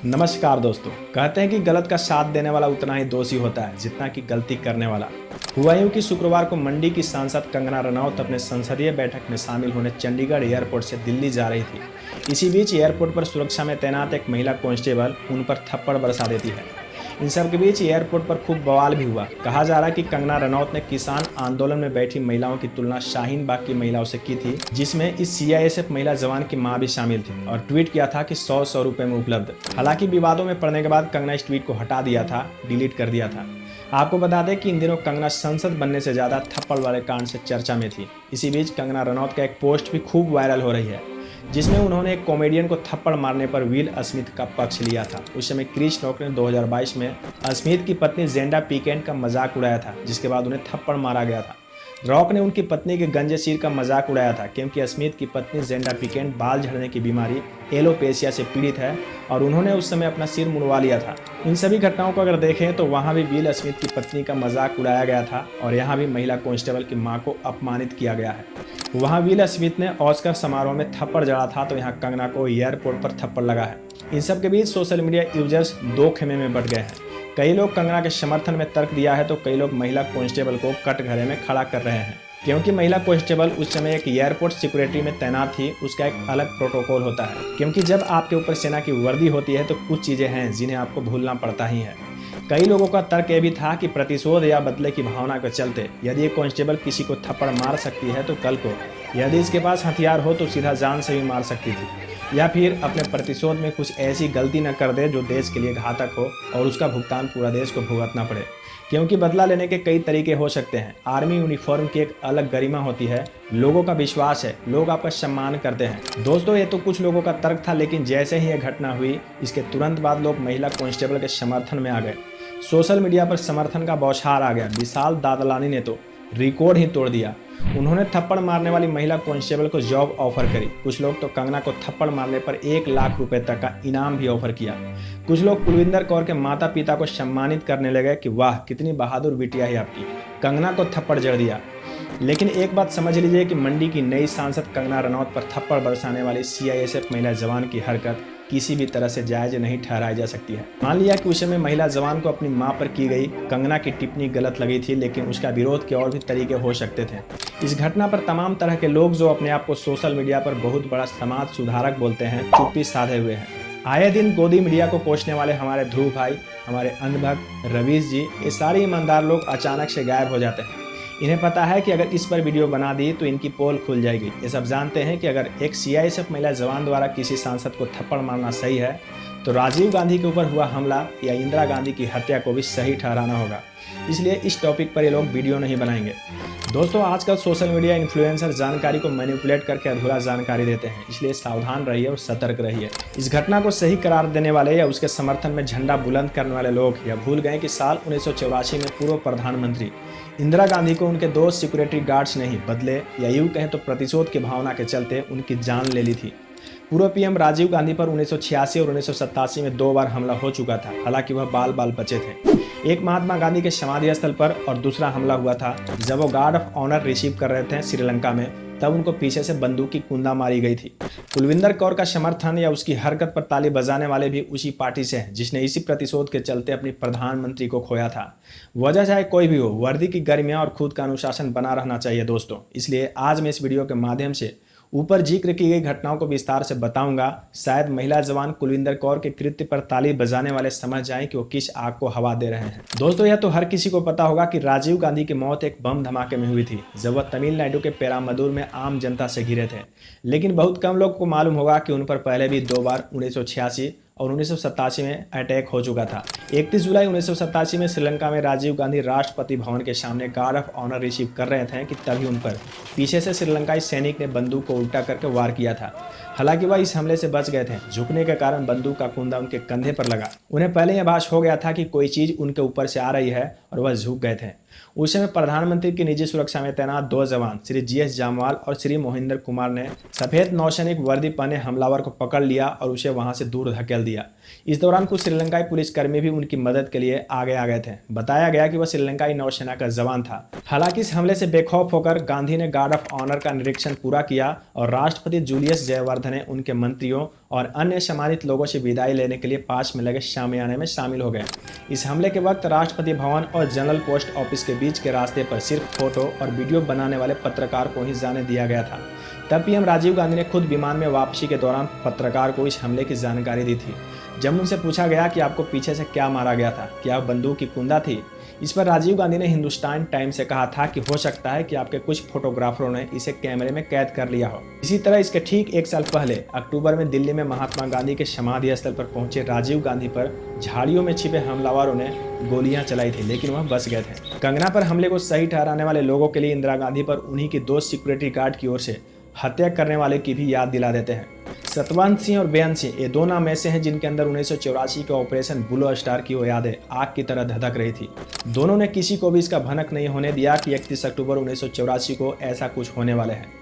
नमस्कार दोस्तों। कहते हैं कि गलत का साथ देने वाला उतना ही दोषी होता है जितना कि गलती करने वाला। हुआ यूं कि शुक्रवार को मंडी की सांसद कंगना रनौत अपने संसदीय बैठक में शामिल होने चंडीगढ़ एयरपोर्ट से दिल्ली जा रही थी। इसी बीच एयरपोर्ट पर सुरक्षा में तैनात एक महिला कांस्टेबल उन पर थप्पड़ बरसा देती है। इन सब के बीच एयरपोर्ट पर खूब बवाल भी हुआ। कहा जा रहा है कि कंगना रनौत ने किसान आंदोलन में बैठी महिलाओं की तुलना शाहीन बाग की महिलाओं से की थी, जिसमें इस सीआईएसएफ महिला जवान की मां भी शामिल थी, और ट्वीट किया था कि 100 रुपए में उपलब्ध। हालांकि विवादों में पड़ने के बाद कंगना इस ट्वीट को हटा दिया था, डिलीट कर दिया था। आपको बता दें कि इन दिनों कंगना संसद बनने से ज्यादा थप्पड़ वाले कांड से चर्चा में थी। इसी बीच कंगना रनौत का एक पोस्ट भी खूब वायरल हो रही है, जिसमें उन्होंने एक कॉमेडियन को थप्पड़ मारने पर विल स्मिथ का पक्ष लिया था। उस समय क्रिस रॉक ने 2022 में स्मिथ की पत्नी जेंडा पिकेंट का मजाक उड़ाया था, जिसके बाद उन्हें थप्पड़ मारा गया था। रॉक ने उनकी पत्नी के गंजे सिर का मजाक उड़ाया था, क्योंकि स्मिथ की पत्नी जेंडा पिकेंट बाल झड़ने की बीमारी एलोपेशिया से पीड़ित है और उन्होंने उस समय अपना सिर मुड़वा लिया था। इन सभी घटनाओं को अगर देखें तो वहां भी विल स्मिथ की पत्नी का मजाक उड़ाया गया था और यहाँ भी महिला कांस्टेबल की मां को अपमानित किया गया है। वहां विल स्मिथ ने ऑस्कर समारोह में थप्पड़ जड़ा था, तो यहाँ कंगना को एयरपोर्ट पर थप्पड़ लगा है। इन सब के बीच सोशल मीडिया यूजर्स दो खेमे में बट गए हैं। कई लोग कंगना के समर्थन में तर्क दिया है, तो कई लोग महिला कांस्टेबल को कटघरे में खड़ा कर रहे हैं, क्योंकि महिला कांस्टेबल उस समय एक एयरपोर्ट सिक्योरिटी में तैनात थी। उसका एक अलग प्रोटोकॉल होता है, क्योंकि जब आपके ऊपर सेना की वर्दी होती है तो कुछ चीजें हैं जिन्हें आपको भूलना पड़ता ही है। कई लोगों का तर्क यह भी था कि प्रतिशोध या बदले की भावना के चलते यदि एक कांस्टेबल किसी को थप्पड़ मार सकती है, तो कल को यदि इसके पास हथियार हो तो सीधा जान से भी मार सकती थी, या फिर अपने प्रतिशोध में कुछ ऐसी गलती न कर दे जो देश के लिए घातक हो और उसका भुगतान पूरा देश को भुगतना पड़े। क्योंकि बदला लेने के कई तरीके हो सकते हैं। आर्मी यूनिफॉर्म की एक अलग गरिमा होती है, लोगों का विश्वास है, लोग आपका सम्मान करते हैं। दोस्तों, ये तो कुछ लोगों का तर्क था, लेकिन जैसे ही यह घटना हुई इसके तुरंत बाद लोग महिला कांस्टेबल के समर्थन में आ गए। सोशल मीडिया पर समर्थन का बौछार आ गया। विशाल दादलानी ने तो रिकॉर्ड ही तोड़ दिया। उन्होंने थप्पड़ मारने वाली महिला कांस्टेबल को जॉब ऑफर करी। कुछ लोग तो कंगना को थप्पड़ मारने पर 1 लाख रुपए तक का इनाम भी ऑफर किया। कुछ लोग कुलविंदर कौर के माता पिता को सम्मानित करने लगे कि वाह कितनी बहादुर बिटिया है आपकी, कंगना को थप्पड़ जड़ दिया। लेकिन एक बात समझ लीजिए कि मंडी की नई सांसद कंगना रनौत पर थप्पड़ बरसाने वाली सीआईएसएफ महिला जवान की हरकत किसी भी तरह से जायज नहीं ठहराई जा सकती है। मान लिया कि उस समय महिला जवान को अपनी मां पर की गई कंगना की टिप्पणी गलत लगी थी, लेकिन उसका विरोध के और भी तरीके हो सकते थे। इस घटना पर तमाम तरह के लोग जो अपने आप को सोशल मीडिया पर बहुत बड़ा समाज सुधारक बोलते हैं, चुप्पी साधे हुए हैं। आए दिन गोदी मीडिया को कोसने वाले हमारे ध्रुव भाई, हमारे अंधभक्त रवीश जी, ये सारे ईमानदार लोग अचानक से गायब हो जाते हैं। इन्हें पता है कि अगर इस पर वीडियो बना दी तो इनकी पोल खुल जाएगी। ये सब जानते हैं कि अगर एक सीआईएसएफ महिला जवान द्वारा किसी सांसद को थप्पड़ मारना सही है, तो राजीव गांधी के ऊपर हुआ हमला या इंदिरा गांधी की हत्या को भी सही ठहराना होगा। इसलिए इस टॉपिक पर ये लोग वीडियो नहीं बनाएंगे। दोस्तों, आजकल सोशल मीडिया इन्फ्लुएंसर जानकारी को मैनिपुलेट करके अधूरा जानकारी देते हैं, इसलिए सावधान रहिए और सतर्क रहिए। इस घटना को सही करार देने वाले या उसके समर्थन में झंडा बुलंद करने वाले लोग या भूल गए कि साल 1984 में पूर्व प्रधानमंत्री इंदिरा गांधी को उनके 2 सिक्योरिटी गार्ड्स ने ही बदले या यूं कहें तो प्रतिशोध की भावना के चलते उनकी जान ले ली थी। पूर्व पीएम राजीव गांधी पर 1986 और 1987 में 2 बार हमला हो चुका था, हालांकि वह बाल बाल बचे थे। एक महात्मा गांधी के समाधि स्थल पर और दूसरा हमला हुआ था जब वो गार्ड ऑफ ऑनर रिसीव कर रहे थे श्रीलंका में, तब उनको पीछे से बंदूक की कुंदा मारी गई थी। कुलविंदर कौर का समर्थन या उसकी हरकत पर ताली बजाने वाले भी उसी पार्टी से हैं जिसने इसी प्रतिशोध के चलते अपनी प्रधानमंत्री को खोया था। वजह चाहे कोई भी हो, वर्दी की गर्मियां और खुद का अनुशासन बना रहना चाहिए दोस्तों। इसलिए आज मैं इस वीडियो के माध्यम से ऊपर जिक्र की गई घटनाओं को विस्तार से बताऊंगा। शायद महिला जवान कुलविंदर कौर के कृत्य पर ताली बजाने वाले समझ जाएं कि वो किस आग को हवा दे रहे हैं। दोस्तों, यह तो हर किसी को पता होगा कि राजीव गांधी की मौत एक बम धमाके में हुई थी जब वह तमिलनाडु के पेरामदूर में आम जनता से घिरे थे। लेकिन बहुत कम लोग को मालूम होगा कि उन पर पहले भी 2 बार 1986 और 1987 में अटैक हो चुका था। 31 जुलाई 1987 में श्रीलंका में राजीव गांधी राष्ट्रपति भवन के सामने गार्ड ऑफ ऑनर रिसीव कर रहे थे कि तभी उन पर पीछे से श्रीलंकाई सैनिक ने बंदूक को उल्टा करके वार किया था। हालांकि वह इस हमले से बच गए थे। झुकने के कारण बंदूक का कुंदा उनके कंधे पर लगा। उन्हें पहले यह आभास हो गया था कि कोई चीज उनके ऊपर से आ रही है और वह झुक गए थे। उस समय प्रधानमंत्री की निजी सुरक्षा में तैनात 2 जवान श्री जीएस जामवाल और श्री मोहिंदर कुमार ने सफेद नौसैनिक वर्दी पहने हमलावर को पकड़ लिया और उसे वहां से दूर धकेल दिया। इस दौरान कुछ श्रीलंकाई पुलिसकर्मी भी उनकी मदद के लिए आगे आ गए थे। बताया गया कि वह श्रीलंकाई नौसेना का जवान था। हालांकि इस हमले से बेखौफ होकर गांधी ने गार्ड ऑफ ऑनर का निरीक्षण पूरा किया और राष्ट्रपति जूलियस जयवर्धने उनके मंत्रियों और अन्य सम्मानित लोगों से विदाई लेने के लिए पास में लगे शामियाने में शामिल हो गए। इस हमले के वक्त राष्ट्रपति भवन और जनरल पोस्ट ऑफिस के बीच के रास्ते पर सिर्फ फोटो और वीडियो बनाने वाले पत्रकार को ही जाने दिया गया था। तब पीएम राजीव गांधी ने खुद विमान में वापसी के दौरान पत्रकार को इस हमले की जानकारी दी थी। जब उनसे पूछा गया कि आपको पीछे से क्या मारा गया था, क्या बंदूक की कुंदा थी, इस पर राजीव गांधी ने हिंदुस्तान टाइम्स से कहा था कि हो सकता है कि आपके कुछ फोटोग्राफरों ने इसे कैमरे में कैद कर लिया हो। इसी तरह इसके ठीक एक साल पहले अक्टूबर में दिल्ली में महात्मा गांधी के समाधि स्थल पर पहुंचे राजीव गांधी पर झाड़ियों में छिपे हमलावरों ने गोलियां चलाई थी, लेकिन वह बच गए थे। कंगना पर हमले को सही ठहराने वाले लोगों के लिए इंदिरा गांधी पर उन्हीं की 2 सिक्योरिटी गार्ड की ओर से हत्या करने वाले की भी याद दिला देते हैं। सतवंत सिंह और बेअंत सिंह ये 2 नाम ऐसे हैं जिनके अंदर 1984 के ऑपरेशन ब्लू स्टार की वो यादें आग की तरह धधक रही थी। दोनों ने किसी को भी इसका भनक नहीं होने दिया कि 31 अक्टूबर 1984 को ऐसा कुछ होने वाले हैं।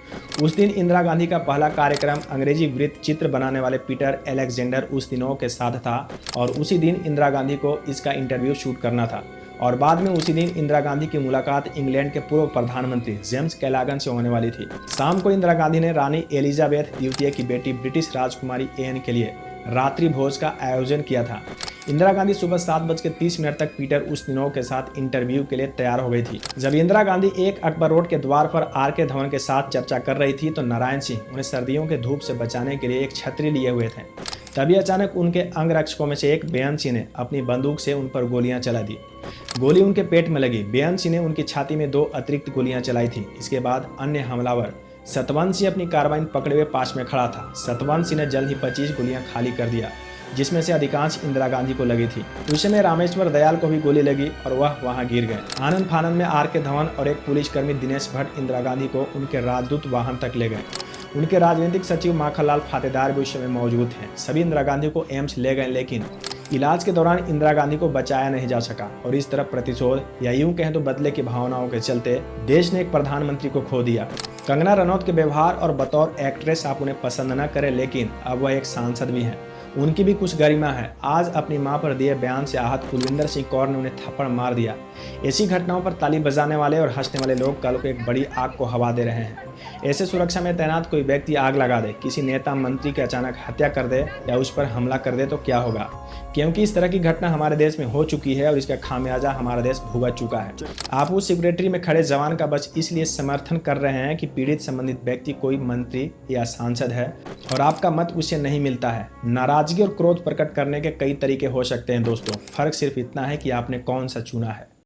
उस दिन इंदिरा गांधी का पहला कार्यक्रम अंग्रेजी वृत्त चित्र बनाने वाले पीटर एलेक्जेंडर उस्तिनोव के साथ था और उसी दिन इंदिरा गांधी को इसका इंटरव्यू शूट करना था। और बाद में उसी दिन इंदिरा गांधी की मुलाकात इंग्लैंड के पूर्व प्रधानमंत्री जेम्स कैलागन से होने वाली थी। शाम को इंदिरा गांधी ने रानी एलिजाबेथ द्वितीय की बेटी ब्रिटिश राजकुमारी एन के लिए रात्रि भोज का आयोजन किया था। इंदिरा गांधी सुबह 7:30 तक पीटर उस्तिनोव के साथ इंटरव्यू के लिए तैयार हो गई थी। जब इंदिरा गांधी 1 अकबर रोड के द्वार पर आर.के. धवन के साथ चर्चा कर रही थी तो नारायण सिंह उन्हें सर्दियों के धूप से बचाने के लिए एक छतरी लिए हुए थे। तभी अचानक उनके अंगरक्षकों में से एक बेअंत सिंह ने अपनी बंदूक से उन पर गोलियां चला दी। गोली उनके पेट में लगी। बेअंत सिंह ने उनकी छाती में 2 अतिरिक्त गोलियां चलाई थी। इसके बाद अन्य हमलावर सतवंत सिंह अपनी कार्बाइन पकड़े हुए पास में खड़ा था। सतवंत सिंह ने जल्द ही 25 गोलियां खाली कर दिया, जिसमें से अधिकांश इंदिरा गांधी को लगी थी। उस समय रामेश्वर दयाल को भी गोली लगी और वह वहां गिर गए। आनंद फानंद में आर.के. धवन और एक पुलिसकर्मी दिनेश भट्ट इंदिरा गांधी को उनके राजदूत वाहन तक ले गए। उनके राजनीतिक सचिव माखनलाल फातेदार भी उस समय मौजूद हैं। सभी इंदिरा गांधी को एम्स ले गए, लेकिन इलाज के दौरान इंदिरा गांधी को बचाया नहीं जा सका और इस तरह प्रतिशोध या यूं कहें तो बदले की भावनाओं के चलते देश ने एक प्रधानमंत्री को खो दिया। कंगना रनौत के व्यवहार और बतौर एक्ट्रेस आप उन्हें पसंद न करें, लेकिन अब वह एक सांसद भी हैं। उनकी भी कुछ गरिमा है। आज अपनी मां पर दिए बयान से आहत कुलविंदर सिंह कौर ने उन्हें थप्पड़ मार दिया। ऐसी घटनाओं पर ताली बजाने वाले और हंसने वाले लोग कल को एक बड़ी आग को हवा दे रहे हैं। ऐसे सुरक्षा में तैनात कोई व्यक्ति आग लगा दे, किसी नेता मंत्री की अचानक हत्या कर दे या उस पर हमला कर दे तो क्या होगा? क्योंकि इस तरह की घटना हमारे देश में हो चुकी है और इसका खामियाजा हमारा देश भुगत चुका है। आप उस सिक्योरिटी में खड़े जवान का बस इसलिए समर्थन कर रहे हैं कि पीड़ित संबंधित व्यक्ति कोई मंत्री या सांसद है और आपका मत उसे नहीं मिलता है। नाराजगी और क्रोध प्रकट करने के कई तरीके हो सकते हैं दोस्तों, फर्क सिर्फ इतना है कि आपने कौन सा चुना है।